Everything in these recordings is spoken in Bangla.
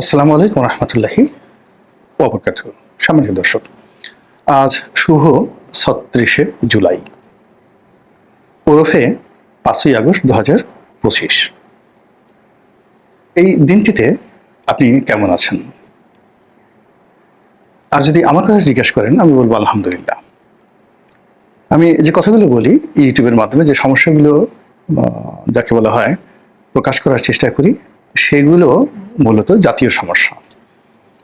আসসালামু আলাইকুম রহমতুল্লাহি ওয়াবারাকাতুহু। সম্মানিত দর্শক, আজ শুভ ৩৬শে জুলাই ওরফে ৫ই আগস্ট ২০২৫। এই দিনটিতে আপনি কেমন আছেন? আর যদি আমার কথা জিজ্ঞেস করেন, আমি বলবো আলহামদুলিল্লাহ। আমি যে কথাগুলো বলি ইউটিউবের মাধ্যমে, যে সমস্যাগুলো যাকে বলা হয় প্রকাশ করার চেষ্টা করি, সেগুলো মূলত জাতীয় সমস্যা।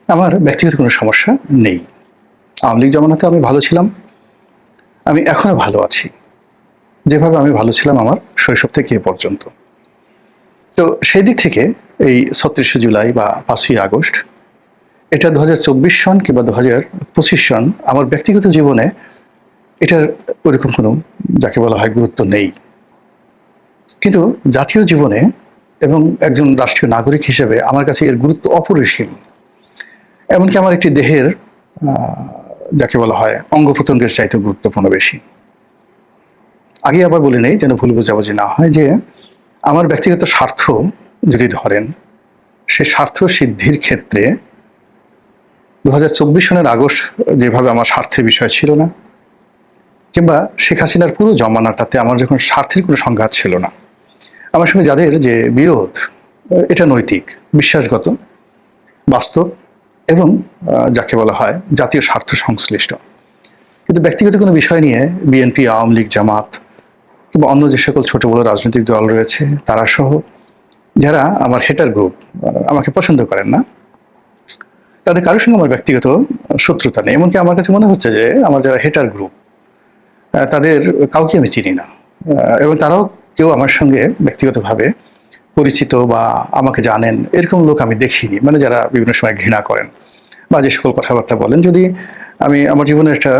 আমার ব্যক্তিগত কোনো সমস্যা নেই। আওয়ামী লীগ জমানাতে আমি ভালো ছিলাম, আমি এখনো ভালো আছি, যেভাবে আমি ভালো ছিলাম আমার শৈশব থেকে এ পর্যন্ত। তো সেই দিক থেকে এই ৩৬শে জুলাই বা ৫ই আগস্ট, এটা ২০২৪ সন কিংবা ২০২৫ সন, আমার ব্যক্তিগত জীবনে এটার ওইরকম কোনো যাকে বলা হয় গুরুত্ব নেই। কিন্তু জাতীয় জীবনে এবং একজন রাষ্ট্রীয় নাগরিক হিসেবে আমার কাছে এর গুরুত্ব অপরিসীম। এমনকি আমার একটি দেহের যাকে বলা হয় অঙ্গ প্রত্যঙ্গের চাইতে গুরুত্বপূর্ণ বেশি। আগে আবার বলে নেই যেন ভুল বোঝাবুঝি না হয়, যে আমার ব্যক্তিগত স্বার্থ যদি ধরেন, সে স্বার্থ সিদ্ধির ক্ষেত্রে ২০২৪ সনের আগস্ট যেভাবে আমার স্বার্থের বিষয় ছিল না, কিংবা শেখ হাসিনার পুরো জমানাটাতে আমার যখন স্বার্থের কোনো সংঘাত ছিল না, আমার সঙ্গে যাদের যে বিরোধ, এটা নৈতিক, বিশ্বাসগত, বাস্তব এবং যাকে বলা হয় জাতীয় স্বার্থ সংশ্লিষ্ট। কিন্তু ব্যক্তিগত কোনো বিষয় নিয়ে বিএনপি, আওয়ামী লীগ, জামাত কিংবা অন্য যে সকল ছোট বড় রাজনৈতিক দল রয়েছে, তারা সহ যারা আমার হেটার গ্রুপ, আমাকে পছন্দ করেন না, তাদের কারোর সঙ্গে আমার ব্যক্তিগত শত্রুতা নেই। এমনকি আমার কাছে মনে হচ্ছে যে আমার যারা হেটার গ্রুপ, তাদের কাউকে আমি চিনি না, এবং তারাও কেউ আমার সঙ্গে ব্যক্তিগতভাবে পরিচিত বা আমাকে জানেন এরকম লোক আমি দেখিনি, মানে যারা বিভিন্ন সময় ঘৃণা করেন বা যে সকল কথাবার্তা বলেন। যদি আমি আমার জীবনের একটা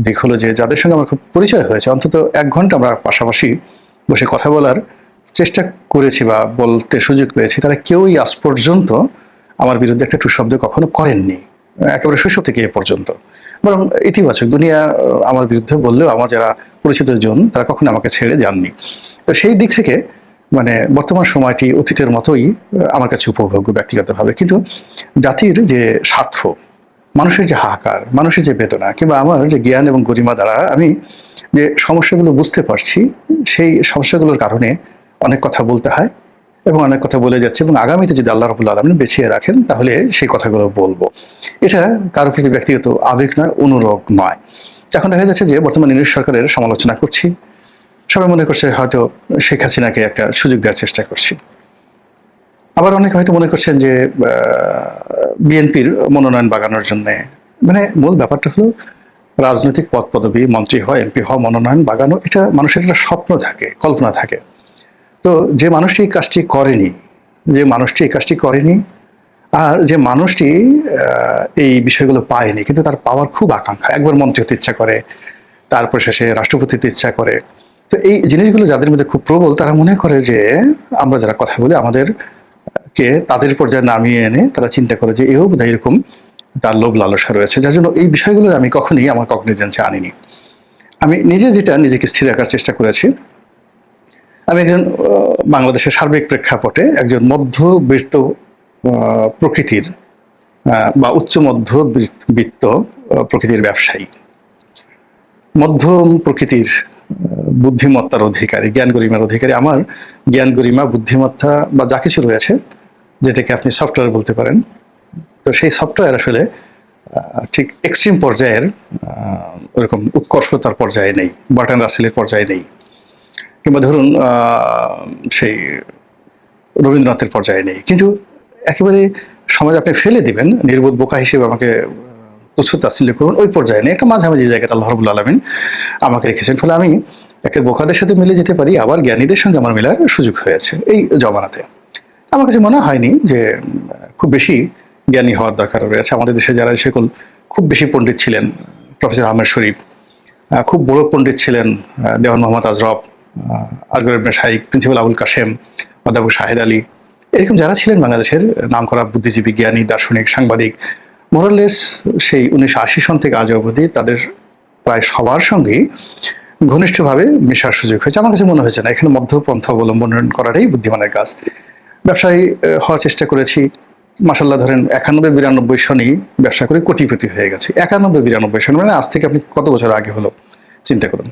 দিক হলো যে যাদের সঙ্গে আমার খুব পরিচয় হয়েছে, অন্তত ১ ঘন্টা আমরা পাশাপাশি বসে কথা বলার চেষ্টা করেছি বা বলতে সুযোগ পেয়েছি, তারা কেউই আজ পর্যন্ত আমার বিরুদ্ধে একটা টু শব্দ কখনো করেননি, একেবারে শৈশব থেকে এ পর্যন্ত। বরং ইতিবাচক দুনিয়া আমার বিরুদ্ধে বললেও আমার যারা পরিচিত জন, তারা কখনো আমাকে ছেড়ে যাননি। তো সেই দিক থেকে মানে বর্তমান সময়টি অতীতের মতোই আমার কাছে উপভোগ্য ব্যক্তিগতভাবে। কিন্তু জাতির যে স্বার্থ, মানুষের যে হাহাকার, মানুষের যে বেদনা, কিংবা আমার যে জ্ঞান এবং গরিমা দ্বারা আমি যে সমস্যাগুলো বুঝতে পারছি, সেই সমস্যাগুলোর কারণে অনেক কথা বলতে হয় এবং অনেক কথা বলে যাচ্ছে, এবং আগামীতে যদি আল্লাহ রাব্বুল আলামিন বেঁচিয়ে রাখেন তাহলে সেই কথাগুলো বলবো। এটা কারোর প্রতি ব্যক্তিগত আবেগ নয়, অনুরাগ নয়। এখন দেখা যাচ্ছে যে বর্তমান ইউনিট সরকারের সমালোচনা করছি, সবাই মনে করছে হয়তো শেখ হাসিনাকে একটা সুযোগ দেওয়ার চেষ্টা করছি। আবার অনেকে হয়তো মনে করছেন যে বিএনপির মনোনয়ন বাগানোর জন্য। মানে মূল ব্যাপারটা হলো রাজনৈতিক পদ পদবি, মন্ত্রী হওয়া, এমপি হওয়া, মনোনয়ন বাগানো, এটা মানুষের একটা স্বপ্ন থাকে, কল্পনা থাকে। তো যে মানুষটি এই কাজটি করেনি, আর যে মানুষটি এই বিষয়গুলো পায়নি কিন্তু তার পাওয়ার খুব আকাঙ্ক্ষা, একবার মন্ত্রী হতে ইচ্ছা করে, তারপর শেষে রাষ্ট্রপতি হতে ইচ্ছা করে। তো এই জিনিসগুলো যাদের মধ্যে খুব প্রবল, তারা মনে করে যে আমরা যারা কথা বলি আমাদেরকে তাদের পর্যায়ে নামিয়ে এনে তারা চিন্তা করে যে এও বোধহয় এরকম তার লোভ লালসা রয়েছে, যার জন্য এই বিষয়গুলো আমি কখনোই আমার কগনিজেন্সে আনিনি। আমি নিজে যেটা নিজেকে স্থির রাখার চেষ্টা করেছি, আমি একজন বাংলাদেশের সার্বিক প্রেক্ষাপটে একজন মধ্যবিত্ত প্রকৃতির বা উচ্চ মধ্যবিত্ত প্রকৃতির ব্যবসায়ী, মধ্যম প্রকৃতির বুদ্ধিমত্তার অধিকারী, জ্ঞান গরিমার অধিকারী। আমার জ্ঞান গরিমা, বুদ্ধিমত্তা বা যা কিছু রয়েছে, যেটাকে আপনি সফটওয়্যার বলতে পারেন, তো সেই সফটওয়্যার আসলে ঠিক এক্সট্রিম পর্যায়ের ওরকম উৎকর্ষতার পর্যায়ে নেই, বার্টন রাসেলের পর্যায়ে নেই, কিংবা ধরুন সেই রবীন্দ্রনাথের পর্যায়ে নেই। কিন্তু একেবারে সমাজ আপনি ফেলে দিবেন, নির্বোধ বোকা হিসেবে আমাকে তুচ্ছ তাচ্ছিল্য করুন, ওই পর্যায়ে নেই, একটা মাঝামাঝি জায়গাতে আল্লাহ রাব্বুল আলামিন আমাকে রেখেছেন। ফলে আমি একে বোকাদের সাথে মিলে যেতে পারি, আবার জ্ঞানীদের সঙ্গে আমার মেলার সুযোগ হয়েছে এই জমানাতে। আমার কাছে মনে হয়নি যে খুব বেশি জ্ঞানী হওয়ার দরকার রয়েছে। আমাদের দেশে যারা সকল খুব বেশি পণ্ডিত ছিলেন, প্রফেসর আহমেদ শরীফ, খুব বড় পণ্ডিত ছিলেন দেওয়ান মোহাম্মদ আজরফ, আসগর ইবনে শাইখ, প্রিন্সিপাল আবুল কাশেম, অধ্যাপক শাহেদ আলী, এরকম যারা ছিলেন বাংলাদেশের নামকরা বুদ্ধিজীবী, জ্ঞানী, দার্শনিক, সাংবাদিক, মোরাললেস সেই ১৯৮০ সন থেকে আজ অবধি তাদের প্রায় সবার সঙ্গেই ঘনিষ্ঠভাবে মেশার সুযোগ হয়েছে। আমার কাছে মনে হয়েছে না, এখানে মধ্যপন্থা অবলম্বন করাটাই বুদ্ধিমানের কাজ। ব্যবসায়ী হওয়ার চেষ্টা করেছি, মাসাল্লাহ ধরেন 91-92 সনেই ব্যবসা করে কোটিপতি হয়ে গেছে। 91-92 সন মানে আজ থেকে আপনি কত বছর আগে হলো চিন্তা করুন।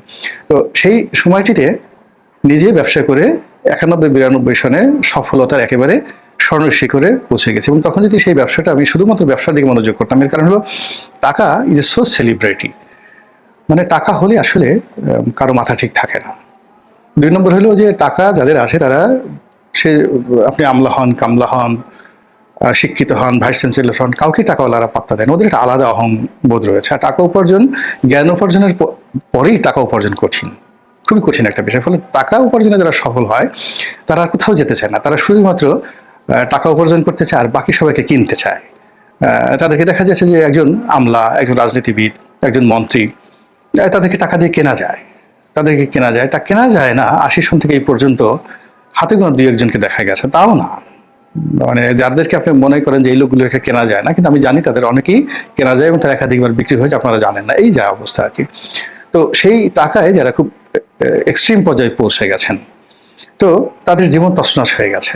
তো সেই সময়টিতে নিজে ব্যবসা করে 91-92 সনে সফলতার একেবারে স্বর্ণ শিখরে পৌঁছে গেছে। এবং তখন যদি সেই ব্যবসাটা আমি শুধুমাত্র ব্যবসার দিকে মনোযোগ করতাম, এর কারণ হলো টাকা ইজ এ সো সেলিব্রিটি, মানে টাকা হলে আসলে কারো মাথা ঠিক থাকে না। 2 নম্বর হলো যে টাকা যাদের আছে তারা সে আপনি আমলা হন, কামলা হন, শিক্ষিত হন, ভাইস চ্যান্সেলর হন, কাউকে টাকাওয়ালারা পাত্তা দেন, ওদের একটা আলাদা অহংবোধ রয়েছে। আর টাকা উপার্জন, জ্ঞান উপার্জনের পরেই টাকা উপার্জন কঠিন, খুবই কঠিন একটা বিষয়। ফলে টাকা উপার্জনে যারা সফল হয় তারা আর কোথাও যেতে চায় না, তারা শুধুমাত্র টাকা উপার্জন করতে চায় আর বাকি সবাইকে কিনতে চায়। তাদেরকে দেখা যাচ্ছে যে একজন আমলা, একজন রাজনীতিবিদ, একজন মন্ত্রী, তাদেরকে টাকা দিয়ে কেনা যায়, তাদেরকে কেনা যায়। তা কেনা যায় না 80 সন থেকে এই পর্যন্ত হাতে গোনা 2-1 জনকে দেখা গেছে, তাও না। মানে যাদেরকে আপনি মনে করেন যে এই লোকগুলোকে কেনা যায় না, কিন্তু আমি জানি তাদের অনেকেই কেনা যায় এবং তারা একাধিকবার বিক্রি হয়েছে, আপনারা জানেন না, এই যা অবস্থা আর কি। তো সেই টাকায় যারা খুব এক্সট্রিম পর্যায়ে পৌঁছে গেছেন, তো তাদের জীবন তছনছ হয়ে গেছে।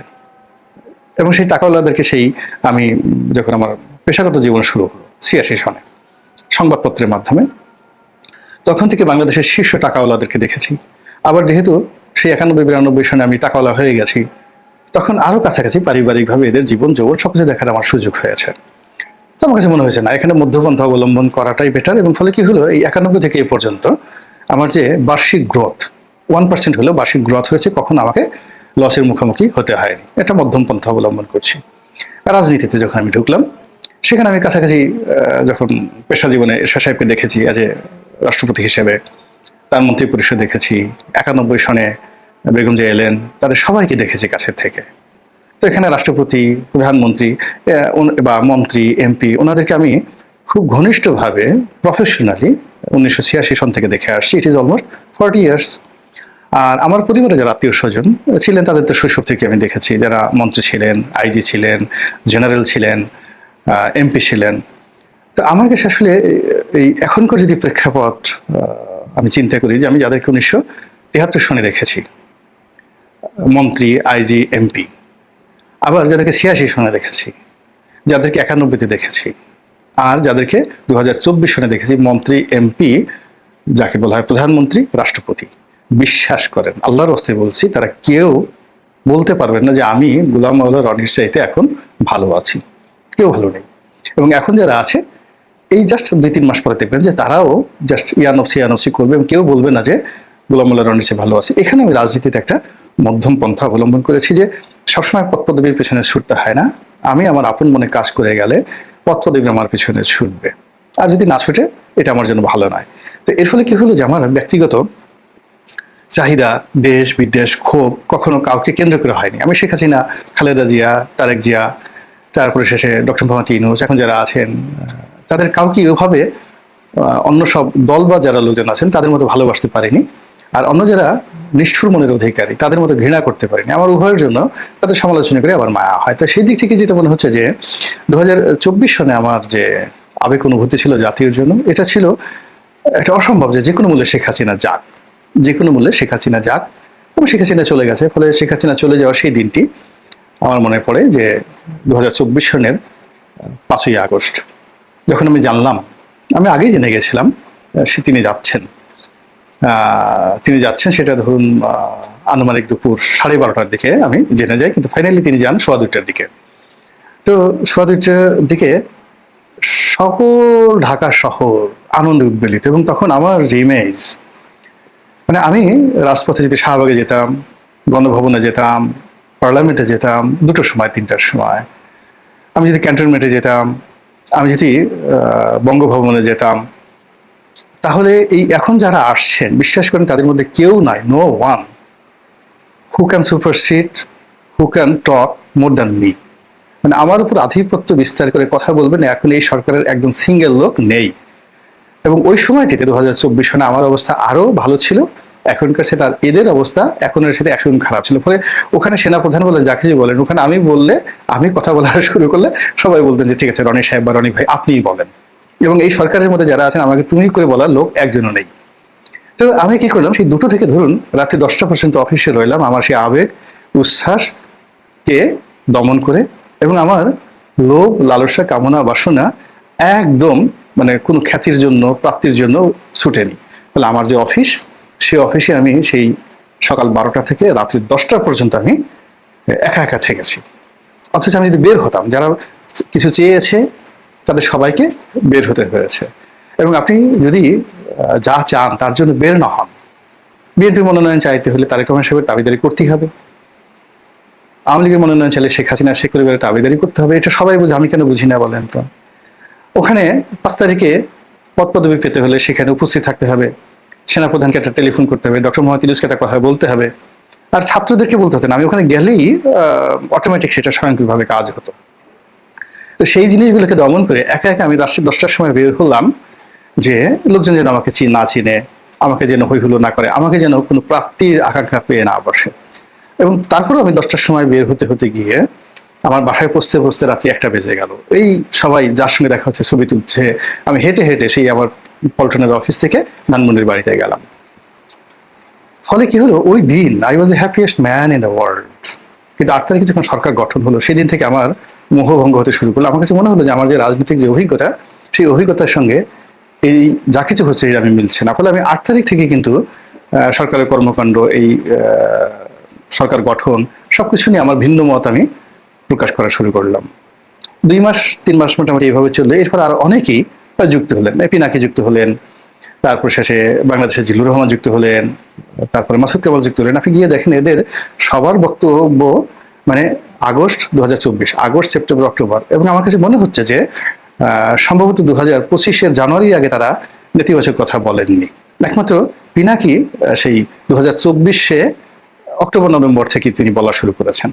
এবং সেই টাকাওয়ালাদেরকে আমি যখন আমার পেশাগত জীবন শুরু হলো 86 সনে সংবাদপত্রের মাধ্যমে, তখন থেকে বাংলাদেশের শীর্ষ টাকাওয়ালাদেরকে দেখেছি। আবার যেহেতু সেই 91-92 সনে আমি টাকাওয়ালা হয়ে গেছি, তখন আরো কাছাকাছি পারিবারিকভাবে এদের জীবন যৌবন সবকিছু দেখার আমার সুযোগ হয়েছে। তো আমার কাছে মনে হয়েছে না, এখানে মধ্যপন্থা অবলম্বন করাটাই বেটার। এবং ফলে কি হলো, এই 91 থেকে এই পর্যন্ত আমার যে বার্ষিক গ্রোথ 1% হলেও বার্ষিক গ্রোথ হয়েছে, কখন আমাকে লসের মুখোমুখি হতে হয়নি। এটা মধ্যম পন্থা অবলম্বন করছি। রাজনীতিতে যখন আমি ঢুকলাম, সেখানে আমি কাছাকাছি যখন পেশা জীবনে এরশাদ সাহেবকে দেখেছি আজ রাষ্ট্রপতি হিসেবে, তার মন্ত্রী পরিষদ দেখেছি, 91 সনে বেগম জিয়া এলেন, তাদের সবাইকে দেখেছি কাছের থেকে। তো এখানে রাষ্ট্রপতি, প্রধানমন্ত্রী বা মন্ত্রী, এমপি, ওনাদেরকে আমি খুব ঘনিষ্ঠভাবে প্রফেশনালি 1986 সন থেকে দেখে আসছি। It is almost 40 years. আর আমার পরিবারে যারা আত্মীয় স্বজন ছিলেন তাদের তো শৈশব থেকে আমি দেখেছি, যারা মন্ত্রী ছিলেন, আইজি ছিলেন, জেনারেল ছিলেন, এমপি ছিলেন। তো আমার কাছে আসলে এই এখনকার যদি প্রেক্ষাপট আমি চিন্তা করি, যে আমি যাদেরকে 1973 সনে দেখেছি মন্ত্রী, আইজি, এমপি, আবার যাদেরকে 86 সনে দেখেছি, যাদেরকে 91-তে দেখেছি, আর যাদেরকে 2024 সনে দেখেছি মন্ত্রী, এমপি, যাকে বলা হয় প্রধানমন্ত্রী, রাষ্ট্রপতি, বিশ্বাস করেন আল্লাহর হস্তে বলছি, তারা কেউ বলতে পারবেন না যে আমি গোলাম মাওলা রনির চাইতে এখন ভালো আছি। কেউ ভালো নেই। এবং এখন যারা আছে এই জাস্ট 2-3 মাস পরে দেখবেন যে তারাও জাস্ট ইয়ানফসি করবে এবং কেউ বলবে না যে গোলাম মাওলা রনির চেয়ে ভালো আছে। এখানে আমি রাজনীতিতে একটা মধ্যম পন্থা অবলম্বন করেছি, যে সবসময় পদ পদবীর পেছনে ছুটতে হয় না। আমি আমার আপন মনে কাজ করে গেলে পদ পদবী আমার পেছনে ছুটবে, আর যদি না ছুটে এটা আমার জন্য ভালো নয়। তো এর ফলে কি হলো, যে আমার ব্যক্তিগত চাহিদা, দেশ বিদেশ, ক্ষোভ কখনো কাউকে কেন্দ্র করে হয়নি। আমি শেখ হাসিনা, খালেদা জিয়া, তারেক জিয়া, তারপরে শেষে ডক্টর মোহাম্মদ ইউনূস, এখন যারা আছেন, তাদের কাউকে ওইভাবে অন্য সব দল বা যারা লোকজন আছেন তাদের মতো ভালোবাসতে পারিনি। আর অন্য যারা নিষ্ঠুর মনের অধিকারী তাদের মতো ঘৃণা করতে পারিনি। আমার উভয়ের জন্য তাদের সমালোচনা করে আবার মায়া হয়। তো সেই দিক থেকে যেটা মনে হচ্ছে যে 2024 সনে আমার যে আবেগ অনুভূতি ছিল জাতির জন্য, এটা ছিল একটা অসম্ভব যে কোনো মূল্যে শেখ হাসিনা যাক, যে কোনো মূল্যে শেখ হাসিনা যাক। এবং শেখ হাসিনা চলে গেছে। ফলে শেখ হাসিনা চলে যাওয়ার সেই দিনটি আমার মনে পড়ে যে 2024 সনের 5ই আগস্ট, যখন আমি জানলাম, আমি আগেই জেনে গেছিলাম তিনি যাচ্ছেন। সেটা ধরুন আনুমানিক দুপুর 12:30টার দিকে আমি জেনে যাই, কিন্তু ফাইনালি তিনি যান 2:15টার দিকে। তো 2:15টার দিকে সকল ঢাকা শহর আনন্দে উদ্বেলিত। এবং তখন আমার যে ইমেজ, মানে আমি রাজপথে যদি শাহবাগে যেতাম, গণভবনে যেতাম, পার্লামেন্টে যেতাম 2টোর সময়, 3টার সময়, আমি যদি ক্যান্টনমেন্টে যেতাম, আমি যদি বঙ্গভবনে যেতাম, তাহলে এই এখন যারা আসছেন বিশ্বাস করেন তাদের মধ্যে কেউ নাই, no one who can supersede, who can talk more than me. মানে আমার উপর আধিপত্য বিস্তার করে কথা বলবেন এখন এই সরকারের একজন সিঙ্গেল লোক নেই। এবং ওই সময়টিতে 2024 সনে আমার অবস্থা আরো ভালো ছিল, এখনকার সাথে এদের অবস্থা এখনের সাথে 100 গুণ খারাপ ছিল। ফলে ওখানে সেনাপ্রধান বলেন, যা কিছু বলেন, ওখানে আমি বললে, আমি কথা বলা শুরু করলে সবাই বলতেন যে ঠিক আছে রনি সাহেব বা রনি ভাই আপনিই বলেন। এবং এই সরকারের মধ্যে যারা আছেন আমাকে তুমি করে বলার লোক একজনও নেই। তো আমি কি করলাম, সেই 2টো থেকে ধরুন রাত্রি 10টা পর্যন্ত অফিসে রইলাম, আমার সেই আবেগ উচ্ছ্বাসকে দমন করে। এবং আমার লোভ, লালসা, কামনা, বাসনা একদম মানে কোনো খ্যাতির জন্য, প্রাপ্তির জন্য ছুটেনি। তাহলে আমার যে অফিস, সেই অফিসে আমি সেই সকাল 12টা থেকে রাত্রি 10টা পর্যন্ত আমি একা একা থেকেছি। অথচ আমি যদি বের হতাম, যারা কিছু চেয়েছে তাদের সবাইকে বের হতে হয়েছে। এবং আপনি যদি যা চান তার জন্য বের না হন, বিএনপি মনোনয়ন চাইতে হলে তারেক রহমান সাহেবের দাবিদারি করতেই হবে, আওয়ামী লীগের মনোনয়ন চাইলে শেখ হাসিনা শেখ পরিবারের দাবিদারি করতে হবে। এটা সবাই বুঝে, আমি কেন বুঝি না বলেন তো? ওখানে 5 তারিখে পদ পদবি পেতে হলে সেখানে উপস্থিত থাকতে হবে, সেনাপ্রধানকে একটা টেলিফোন করতে হবে, ডক্টর মোহাম্মদ ইউনূসকে একটা কথা বলতে হবে, আর ছাত্রদেরকে বলতে হতো না। আমি ওখানে গেলেই অটোমেটিক সেটা স্বয়ংক্রিয়ভাবে কাজ হতো। তো সেই জিনিসগুলোকে দমন করে একা একা আমি রাত্রি 10টার সময় বের হলাম, যে লোকজন যেন আমাকে না চিনে, আমাকে যেন হই হুল্লোড় না করে, আমাকে যেন কোনো প্রাপ্তির আকাঙ্ক্ষা পেয়ে না বসে। এবং তারপরেও আমি 10টার সময় বের হতে হতে গিয়ে আমার বাসায় পৌঁছতে পৌঁছতে রাত্রি 1টা বেজে গেল। এই সবাই যার সঙ্গে দেখা হচ্ছে ছবি তুলছে, আমি হেঁটে হেঁটে সেই আমার পল্টনের অফিস থেকে ধানমন্ডির বাড়িতে গেলাম। ফলে কি হলো, ওই দিন I was the happiest man in the world. কিন্তু 8 তারিখে যখন সরকার গঠন হলো, সেদিন থেকে আমার মোহভঙ্গ হতে শুরু করলো। আমার কাছে মনে হলো যে আমার যে রাজনৈতিক যে অভিজ্ঞতা, সেই অভিজ্ঞতার সঙ্গে এই যা কিছু হচ্ছে এটা আমি মিলছে না। ফলে আমি 8 তারিখ থেকে কিন্তু সরকারের কর্মকাণ্ড, এই সরকার গঠন, সবকিছু নিয়ে আমার ভিন্ন মত আমি প্রকাশ করা শুরু করলাম। 2 মাস 3 মাস মোটামুটি এইভাবে চললো। এরপর আর অনেকেই যুক্ত হলেন, পিনাকি যুক্ত হলেন, তারপর শেষে বাংলাদেশের জিল্লুর রহমান যুক্ত হলেন, তারপরে মাসুদ কামাল যুক্ত হলেন। আপনি গিয়ে দেখেন এদের সবার বক্তব্য মানে আগস্ট 2024, আগস্ট, সেপ্টেম্বর, অক্টোবর। এবং আমার কাছে মনে হচ্ছে যে সম্ভবত 2025-এর জানুয়ারির আগে তারা নেতিবাচক কথা বলেননি। একমাত্র পিনাকি সেই 2024-এ অক্টোবর নভেম্বর থেকে তিনি বলা শুরু করেছেন।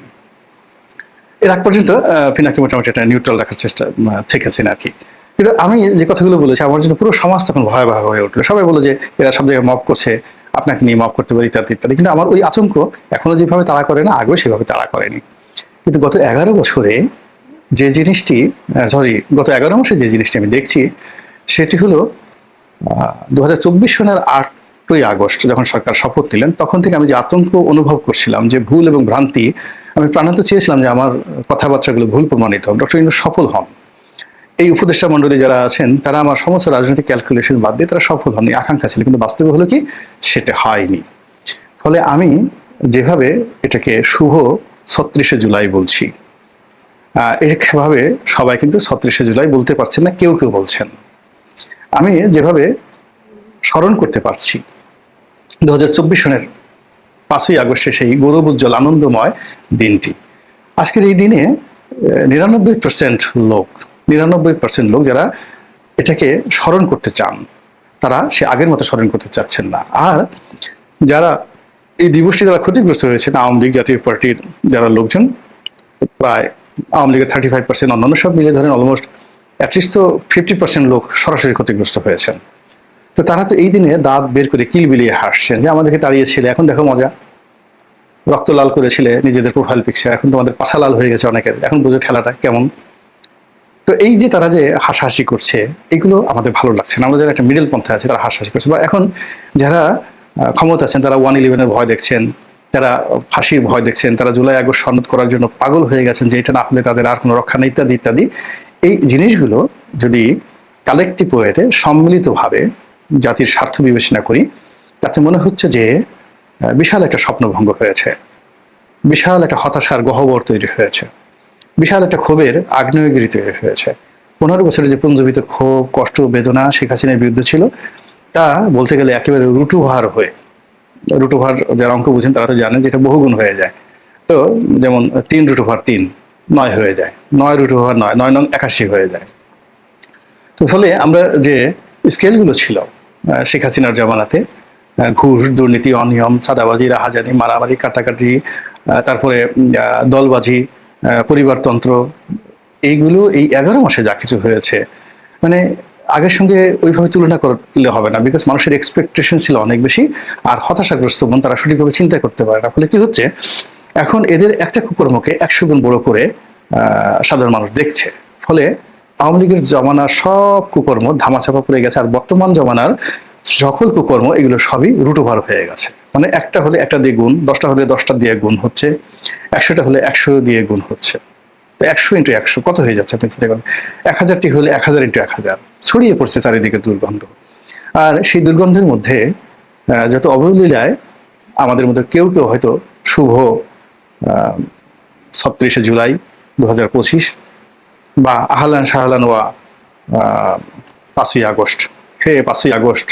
এর আগ পর্যন্ত পিনাকি মোটামুটি একটা নিউট্রাল রাখার চেষ্টা থেকেছেন আর কি। কিন্তু আমি যে কথাগুলো বলেছি, আমার জন্য পুরো সমাজ তখন ভয়াবহ হয়ে উঠলো। সবাই বলে যে এরা সব জায়গায় মব করছে, আপনাকে নিয়ে মব করতে পারি, ইত্যাদি ইত্যাদি। কিন্তু আমার ওই আতঙ্ক এখনো যেভাবে তাড়া করে না, আগেও সেভাবে তাড়া করেনি। কিন্তু গত 11 বছরে যে জিনিসটি, গত 11 মাসে যে জিনিসটি আমি দেখছি, সেটি হলো 2024 সনের 8ই আগস্ট যখন সরকার শপথ নিলেন, তখন থেকে আমি যে আতঙ্ক অনুভব করছিলাম, যে ভুল এবং ভ্রান্তি, আমি প্রাণান্ত চেয়েছিলাম যে আমার কথাবার্তাগুলো ভুল প্রমাণিত হোক, ডক্টর ইউনূস সফল হন। এই উপদেষ্টা মন্ডলী যারা আছেন তারা আমার সমস্ত রাজনৈতিক ক্যালকুলেশন বাদ দিয়ে তারা সফল হননি। আকাঙ্ক্ষা ছিল, কিন্তু বাস্তবে হলো কি, সেটা হয়নি। ফলে আমি যেভাবে এটাকে শুভ 36শে জুলাই বলছি, এভাবে সবাই কিন্তু 36শে জুলাই বলতে পারছেন না, কেউ কেউ বলছেন। আমি যেভাবে স্মরণ করতে পারছি 2024 সনের 5ই আগস্টে সেই গৌরবোজ্জ্বল আনন্দময় দিনটি, আজকের এই দিনে 99% লোক, 99% লোক যারা এটাকে স্মরণ করতে চান, তারা সে আগের মতো স্মরণ করতে চাচ্ছেন না। আর যারা এই দিবসটি দ্বারা ক্ষতিগ্রস্ত হয়েছেন, আওয়ামী লীগ জাতীয় পার্টির যারা লোকজন, প্রায় আওয়ামী লীগের 35%, অন্যান্য সব মিলে ধরেন অলমোস্ট অ্যাটলিস্ট তো 50% লোক সরাসরি ক্ষতিগ্রস্ত হয়েছেন। তো তারা তো এই দিনে দাঁত বের করে কিল বিলিয়ে হাসছেন যে আমাদেরকে তাড়িয়েছিলে, এখন দেখো মজা, রক্ত লাল করেছিলে নিজেদের প্রোফাইল পিকচার, এখন তোমাদের পাছা লাল হয়ে গেছে অনেকের, এখন বুঝো খেলাটা কেমন। তো এই যে তারা যে হাসাহাসি করছে, এগুলো আমাদের ভালো লাগছে না। আমরা যারা একটা মিডল পন্থা আছে তারা হাসাহাসি করছে, বা এখন যারা ক্ষমতা আছেন তারা 111-এর ভয় দেখছেন, তারা ফাঁসির ভয় দেখছেন, তারা জুলাই আগস্ট সনদ করার জন্য পাগল হয়ে গেছেন যে এটা না হলে তাদের আর কোনো রক্ষা নেই, ইত্যাদি ইত্যাদি। এই জিনিসগুলো যদি কালেকটিভ ওয়েতে সম্মিলিতভাবে জাতির স্বার্থ বিবেচনা করি, তাতে মনে হচ্ছে যে বিশাল একটা স্বপ্নভঙ্গ হয়েছে, বিশাল একটা হতাশার গহ্বর তৈরি হয়েছে, বিশাল একটা ক্ষোভের আগ্নেয়গিরি তৈরি হয়েছে। 15 বছরের যে পুঞ্জীবিত ক্ষোভ, কষ্ট, বেদনা শেখ হাসিনার বিরুদ্ধে ছিল, তা বলতে গেলে একেবারে রুটুভার হয়ে, রুটুভার যারা অঙ্ক বুঝেন তারা তো জানেন যে এটা বহুগুণ হয়ে যায়। তো যেমন 3√3 9 হয়ে যায়, 9√9 9 নং 81 হয়ে যায়। তো ফলে আমরা যে স্কেলগুলো ছিল শেখ হাসিনার জামানাতে, ঘুষ, দুর্নীতি, অনিয়ম, চাঁদাবাজি, রাহাজানি, মারামারি, কাটাকাটি, তারপরে দলবাজি, পরিবারতন্ত্র, এইগুলো এই 11 মাসে যা কিছু হয়েছে, মানে আগের সঙ্গে ওইভাবে তুলনা করলে হবে না, বিকজ মানুষের এক্সপেকটেশন ছিল অনেক বেশি, আর হতাশাগ্রস্ত মন, তারা সঠিকভাবে চিন্তা করতে পারে না। ফলে কি হচ্ছে, এখন এদের একটা কুকর্মকে 100 গুণ বড় করে সাধারণ মানুষ দেখছে। ফলে আওয়ামী লীগের জমানার সব কুকর্ম ধামাচাপা পড়ে গেছে, আর বর্তমান জমানার সকল কুকর্ম এগুলো সবই রুটুভার হয়ে গেছে। মানে একটা হলে একটা দিয়ে গুণ, 10টা হলে 10টা দিয়ে গুণ হচ্ছে, 100টা হলে 100 দিয়ে গুণ হচ্ছে। তো 100 × 100 কত হয়ে যাচ্ছে আপনি চিন্তা করেন। 1000টি হলে 1000 × 1000 ছড়িয়ে পড়ছে চারিদিকে দুর্গন্ধ। আর সেই দুর্গন্ধের মধ্যে যত অবলীলায় আমাদের মধ্যে কেউ কেউ হয়তো শুভ 36শে জুলাই 2025 বা আহলান শাহলান ওয়া 5ই আগস্ট, হে 5ই আগস্ট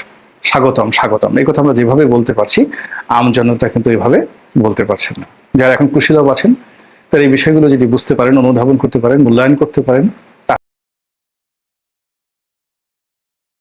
স্বাগতম স্বাগতম, এই কথা আমরা যেভাবে বলতে পারছি, আম জনতা কিন্তু এইভাবে বলতে পারছেন না। যারা এখন কুশীলব আছেন তারা এই বিষয়গুলো যদি বুঝতে পারেন, অনুধাবন করতে পারেন, মূল্যায়ন করতে পারেন,